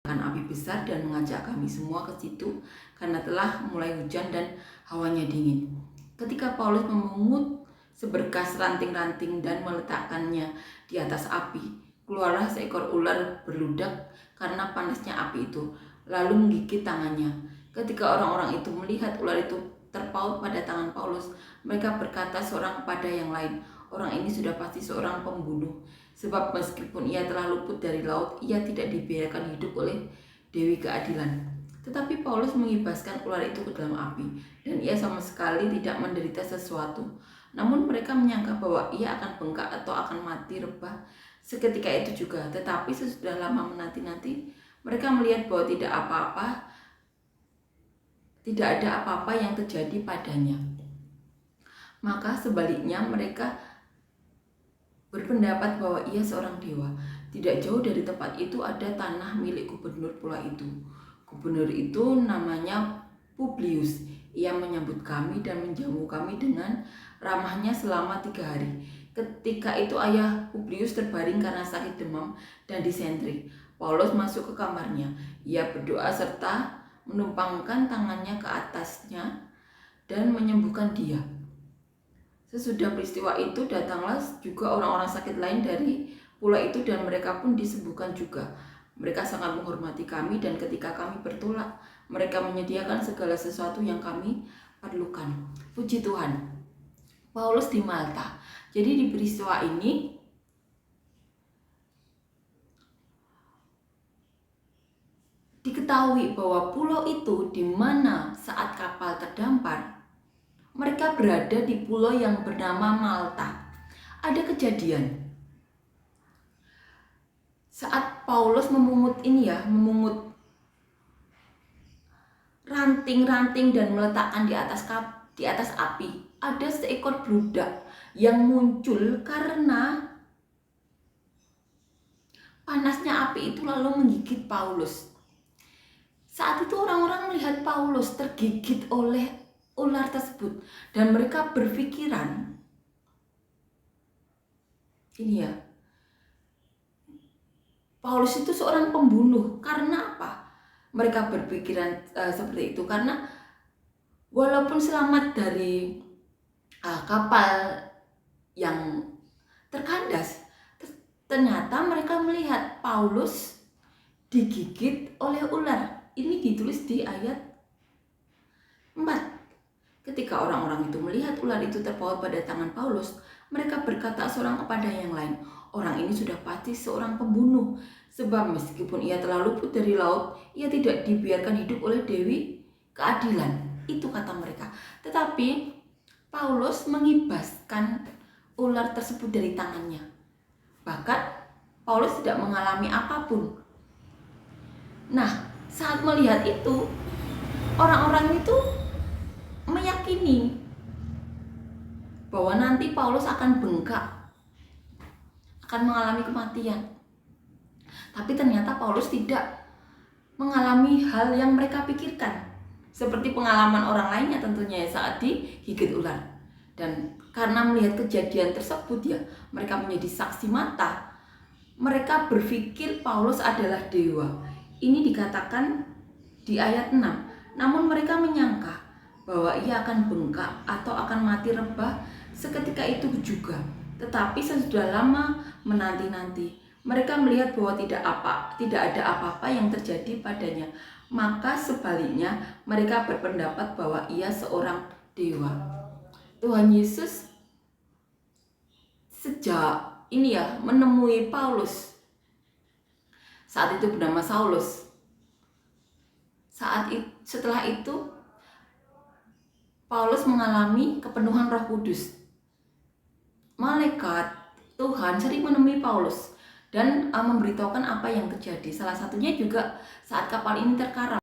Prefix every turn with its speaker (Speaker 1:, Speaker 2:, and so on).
Speaker 1: api besar dan mengajak kami semua ke situ karena telah mulai hujan dan hawanya dingin. Ketika Paulus memungut seberkas ranting-ranting dan meletakkannya di atas api, keluarlah seekor ular berludak karena panasnya api itu, lalu menggigit tangannya. Ketika orang-orang itu melihat ular itu terpaut pada tangan Paulus, mereka berkata seorang pada yang lain, "Orang ini sudah pasti seorang pembunuh. Sebab meskipun ia telah luput dari laut, ia tidak dibiarkan hidup oleh Dewi Keadilan." Tetapi Paulus mengibaskan ular itu ke dalam api, dan ia sama sekali tidak menderita sesuatu. Namun mereka menyangka bahwa ia akan bengkak atau akan mati rebah seketika itu juga. Tetapi sesudah lama menanti-nanti, mereka melihat bahwa tidak ada apa-apa yang terjadi padanya. Maka sebaliknya mereka berpendapat bahwa ia seorang dewa. Tidak jauh dari tempat itu ada tanah milik gubernur pula itu. Gubernur itu namanya Publius. Ia menyambut kami dan menjamu kami dengan ramahnya selama 3 hari. Ketika itu ayah Publius terbaring karena sakit demam dan disentri. Paulus masuk ke kamarnya. Ia berdoa serta menumpangkan tangannya ke atasnya dan menyembuhkan dia. Sesudah peristiwa itu datanglah juga orang-orang sakit lain dari pulau itu dan mereka pun disembuhkan juga. Mereka sangat menghormati kami dan ketika kami bertolak, mereka menyediakan segala sesuatu yang kami perlukan. Puji Tuhan. Paulus di Malta. Jadi di peristiwa ini diketahui bahwa pulau itu di mana saat kapal terdampar, mereka berada di pulau yang bernama Malta. Ada kejadian saat Paulus memungut ranting-ranting dan meletakkan di atas api. Ada seekor bludak yang muncul karena panasnya api itu lalu menggigit Paulus. Saat itu orang-orang melihat Paulus tergigit oleh ular tersebut dan mereka berpikiran Paulus itu seorang pembunuh. Karena apa? Mereka berpikiran seperti itu karena walaupun selamat dari kapal yang terkandas, ternyata mereka melihat Paulus digigit oleh ular. Ini ditulis di ayat 4. Ketika orang-orang itu melihat ular itu terpaut pada tangan Paulus, mereka berkata seorang kepada yang lain, "Orang ini sudah pasti seorang pembunuh. Sebab meskipun ia telah luput dari laut, ia tidak dibiarkan hidup oleh Dewi Keadilan." Itu kata mereka. Tetapi Paulus mengibaskan ular tersebut dari tangannya. Bahkan Paulus tidak mengalami apapun. Nah, saat melihat itu, orang-orang itu meyakini bahwa nanti Paulus akan bengkak, akan mengalami kematian. Tapi ternyata Paulus tidak mengalami hal yang mereka pikirkan, seperti pengalaman orang lainnya tentunya saat digigit ular. Dan karena melihat kejadian tersebut mereka menjadi saksi mata. Mereka berpikir Paulus adalah dewa. Ini dikatakan di ayat 6. Namun mereka menyangka bahwa ia akan bengkak atau akan mati rebah seketika itu juga. Tetapi sesudah lama menanti-nanti, mereka melihat bahwa tidak ada apa-apa yang terjadi padanya. Maka sebaliknya mereka berpendapat bahwa ia seorang dewa. Tuhan Yesus sejak menemui Paulus. Saat itu bernama Saulus. Setelah itu Paulus mengalami kepenuhan Roh Kudus. Malaikat Tuhan sering menemui Paulus dan memberitahukan apa yang terjadi. Salah satunya juga saat kapal ini terkaram.